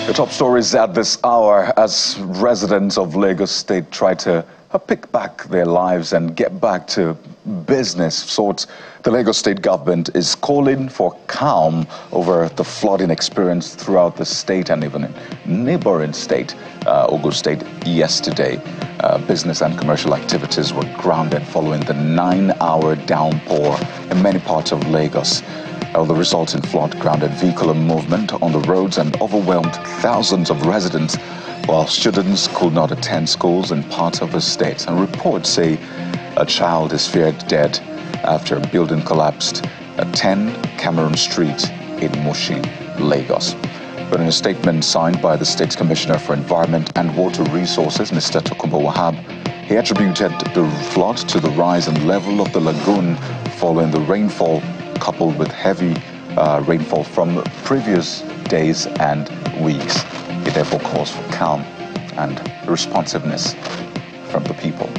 The top stories at this hour as residents of Lagos State try to pick back their lives and get back to business. So the Lagos State government is calling for calm over the flooding experience throughout the state and even in neighboring state, Ogun State, yesterday. Business and commercial activities were grounded following the 9-hour downpour in many parts of Lagos. The resulting flood grounded vehicular movement on the roads and overwhelmed thousands of residents, while students could not attend schools in parts of the state. And reports say a child is feared dead after a building collapsed at 10 Cameron Street in Mushin, Lagos. But in a statement signed by the State Commissioner for Environment and Water Resources, Mr. Tokunbo Wahab, he attributed the flood to the rise in level of the lagoon following the rainfall, coupled with heavy rainfall from previous days and weeks. It therefore calls for calm and responsiveness from the people.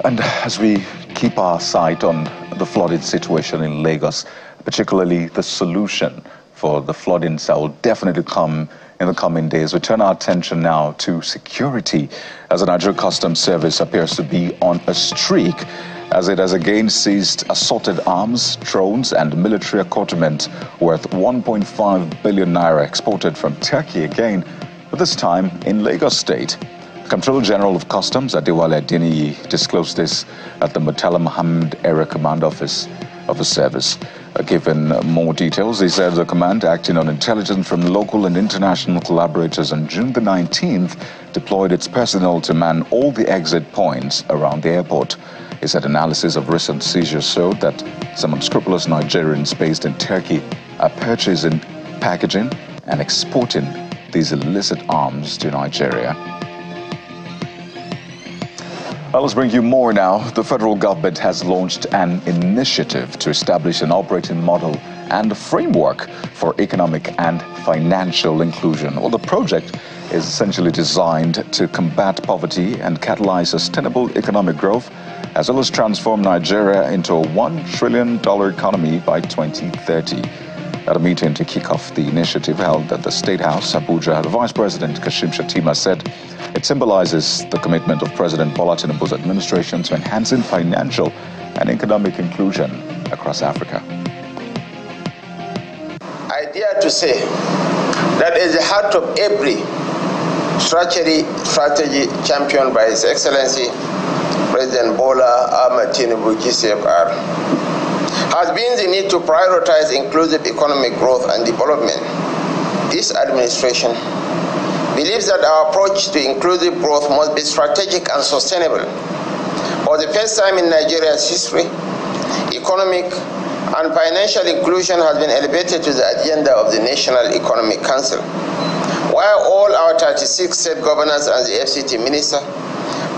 And as we keep our sight on the flooded situation in Lagos, particularly the solution for the flooding that will definitely come in the coming days, we turn our attention now to security, as the Nigerian Customs Service appears to be on a streak, as it has again seized assorted arms, drones, and military accoutrement worth 1.5 billion naira exported from Turkey again, but this time in Lagos State. Comptroller General of Customs, Adewale Adeniyi, disclosed this at the Murtala Muhammad Area Command Office of the service. Given more details, he said the command, acting on intelligence from local and international collaborators on June the 19th, deployed its personnel to man all the exit points around the airport. He said analysis of recent seizures showed that some unscrupulous Nigerians based in Turkey are purchasing, packaging, and exporting these illicit arms to Nigeria. Well, let's bring you more now. The federal government has launched an initiative to establish an operating model and a framework for economic and financial inclusion. Well, the project is essentially designed to combat poverty and catalyze sustainable economic growth, as well as transform Nigeria into a $1 trillion economy by 2030. At a meeting to kick off the initiative held at the State House, Abuja, the Vice President Kashim Shettima said it symbolizes the commitment of President Bola Tinubu's administration to enhancing financial and economic inclusion across Africa. I dare to say that at the heart of every strategy championed by His Excellency President Bola Ahmed Tinubu GCFR has been the need to prioritize inclusive economic growth and development. This administration believes that our approach to inclusive growth must be strategic and sustainable. For the first time in Nigeria's history, economic and financial inclusion has been elevated to the agenda of the National Economic Council, while all our 36 state governors and the FCT minister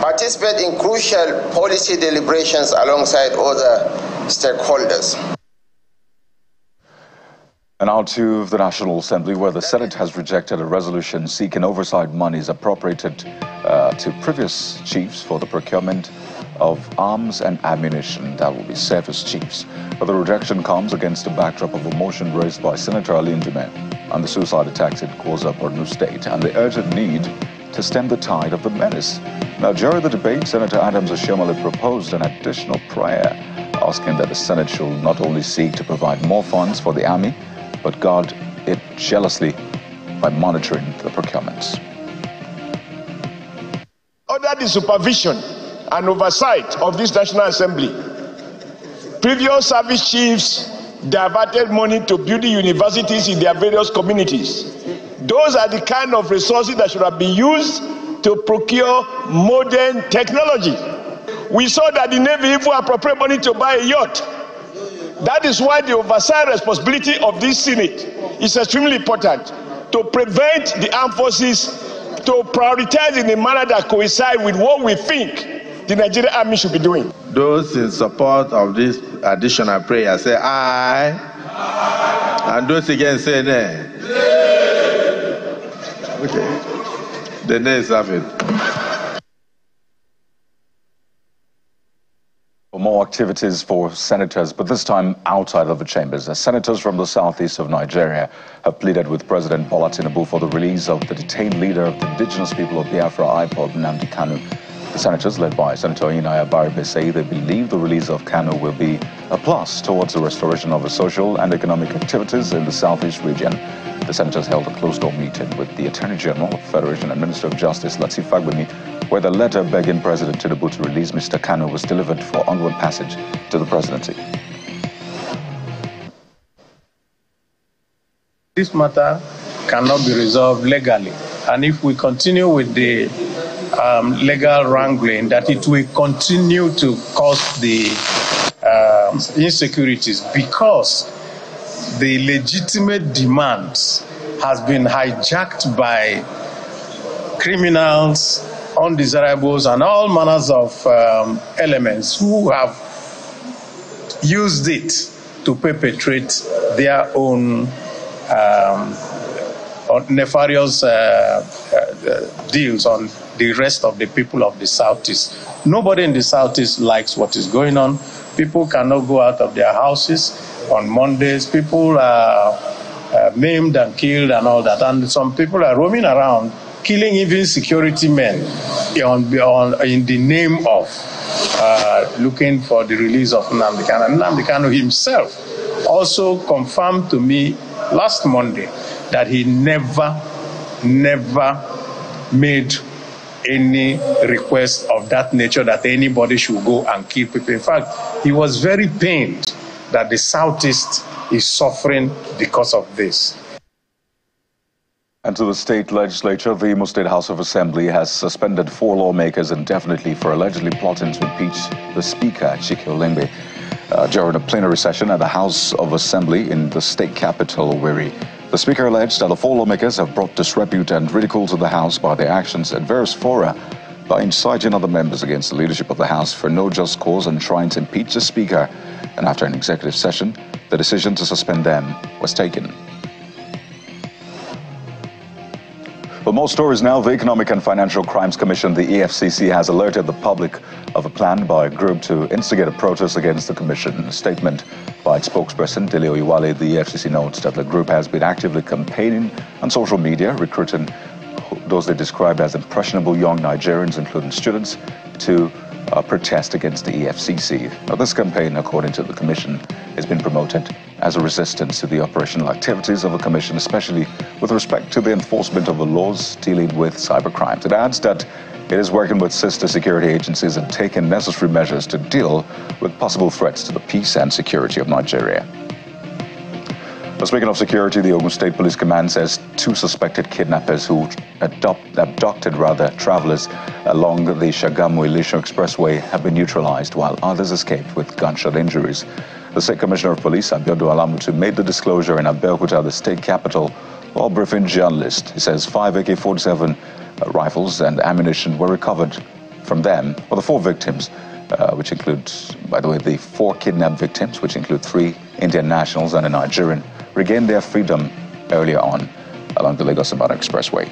participate in crucial policy deliberations alongside other stakeholders. And now to the National Assembly, where the Senate has rejected a resolution seeking oversight monies appropriated to previous chiefs for the procurement of arms and ammunition that will be service chiefs. But the rejection comes against the backdrop of a motion raised by Senator Ali Ndume on the suicide attacks in Koza, Borno State, and the urgent need to stem the tide of the menace. Now, during the debate, Senator Adams Oshiomhole proposed an additional prayer, asking that the Senate should not only seek to provide more funds for the army, but guard it jealously by monitoring the procurements. Under the supervision and oversight of this National Assembly, previous service chiefs diverted money to build universities in their various communities. Those are the kind of resources that should have been used to procure modern technology. We saw that the Navy even appropriate money to buy a yacht. That is why the oversight responsibility of this Senate is extremely important, to prevent the armed forces to prioritize in a manner that coincides with what we think the Nigerian Army should be doing. Those in support of this additional prayer say aye. And those against say nay. Okay. The nays have it. For more activities for senators, but this time outside of the chambers. As senators from the southeast of Nigeria have pleaded with President Tinubu for the release of the detained leader of the indigenous people of Biafra, Nnamdi Kanu. The senators, led by Senator Inaya Baribe, say they believe the release of Kanu will be a plus towards the restoration of the social and economic activities in the southeast region. The senators held a closed-door meeting with the Attorney General of the Federation and Minister of Justice, Lateef Fagbemi, where the letter begging President Tinubu to release Mr. Kanu was delivered for onward passage to the presidency. This matter cannot be resolved legally, and if we continue with the legal wrangling, that it will continue to cause the insecurities, because the legitimate demands has been hijacked by criminals, undesirables, and all manners of elements who have used it to perpetrate their own nefarious deals on the rest of the people of the Southeast. Nobody in the Southeast likes what is going on. People cannot go out of their houses on Mondays. People are maimed and killed and all that. And some people are roaming around, killing even security men in the name of looking for the release of Nnamdi Kanu. And Nnamdi Kanu himself also confirmed to me last Monday that he never made any request of that nature that anybody should go and kill people. In fact, he was very pained that the Southeast is suffering because of this. And to the state legislature, the Imo State House of Assembly has suspended 4 lawmakers indefinitely for allegedly plotting to impeach the Speaker, Chike Olembe, during a plenary session at the House of Assembly in the state capital, Owerri. The Speaker alleged that the 4 lawmakers have brought disrepute and ridicule to the House by their actions at various fora, by inciting other members against the leadership of the House for no just cause and trying to impeach the Speaker. And after an executive session, the decision to suspend them was taken. For more stories now, the Economic and Financial Crimes Commission, the EFCC, has alerted the public of a plan by a group to instigate a protest against the commission. In a statement by its spokesperson, Dele Oyewale, the EFCC notes that the group has been actively campaigning on social media, recruiting those they described as impressionable young Nigerians, including students, to protest against the EFCC. Now, this campaign, according to the commission, has been promoted as a resistance to the operational activities of the commission, especially with respect to the enforcement of the laws dealing with cybercrimes. It adds that it is working with sister security agencies and taking necessary measures to deal with possible threats to the peace and security of Nigeria. But speaking of security, the Ogun State Police Command says 2 suspected kidnappers who abducted travelers along the Shagamu-Ilisho Expressway have been neutralized, while others escaped with gunshot injuries. The State Commissioner of Police, Abiodun Alamutu, made the disclosure in Abeokuta, the state capital, while briefing journalists. He says 5 AK-47 rifles and ammunition were recovered from them, or the 4 victims, which include, by the way, the 4 kidnapped victims, which include 3 Indian nationals and a Nigerian, regained their freedom earlier on along the Lagos-Ibadan Expressway.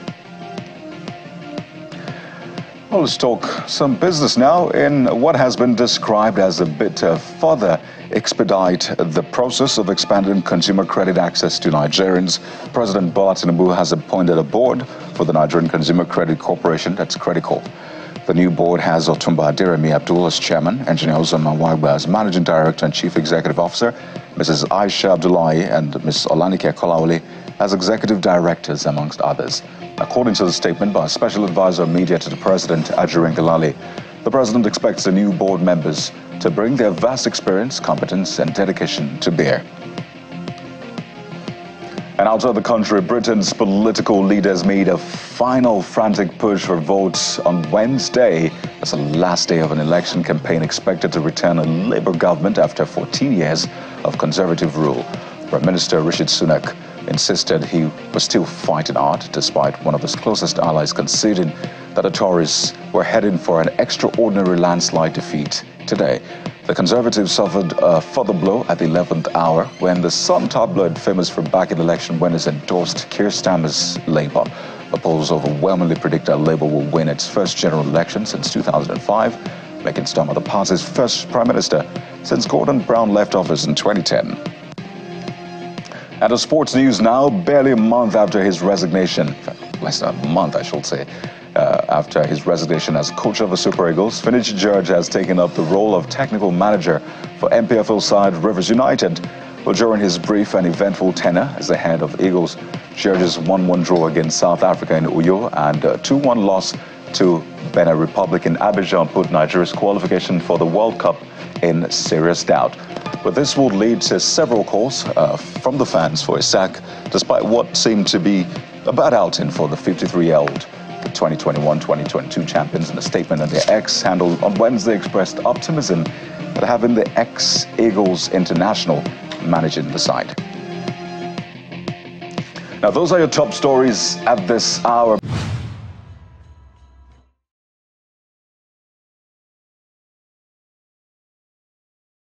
Well, let's talk some business now in what has been described as a bit to further expedite the process of expanding consumer credit access to Nigerians. President Bola Tinubu has appointed a board for the Nigerian Consumer Credit Corporation, that's Credicorp. The new board has Otumba Aderemi Abdul as chairman, Engineer Uzoma Wagba as managing director and chief executive officer, Mrs. Aisha Abdullahi and Ms. Olanike Kolawole as executive directors, amongst others. According to the statement by Special Advisor of Media to the President, Ajurin Galali, the President expects the new board members to bring their vast experience, competence, and dedication to bear. And outside the country, Britain's political leaders made a final frantic push for votes on Wednesday. That's the last day of an election campaign expected to return a Labour government after 14 years of Conservative rule. Prime Minister Rishi Sunak insisted he was still fighting hard, despite one of his closest allies conceding that the Tories were heading for an extraordinary landslide defeat today. The Conservatives suffered a further blow at the 11th hour when the Sun tabloid, famous for backing election winners, endorsed Keir Starmer's Labour. The polls overwhelmingly predict that Labour will win its first general election since 2005. making Starmer the party's first prime minister since Gordon Brown left office in 2010. And the sports news now, barely a month after his resignation, less than a month I should say, after his resignation as coach of the Super Eagles, Finich George has taken up the role of technical manager for MPFL side Rivers United. Well, during his brief and eventful tenure as the head of Eagles, George's 1-1 draw against South Africa in Uyo and a 2-1 loss to Benin Republic in Abidjan put Nigeria's qualification for the World Cup in serious doubt. But this will lead to several calls from the fans for his sack, despite what seemed to be a bad outing for the 53-year-old. The 2021-2022 champions, in a statement on their X handle on Wednesday, expressed optimism at having the ex-Eagles international managing the side. Now, those are your top stories at this hour.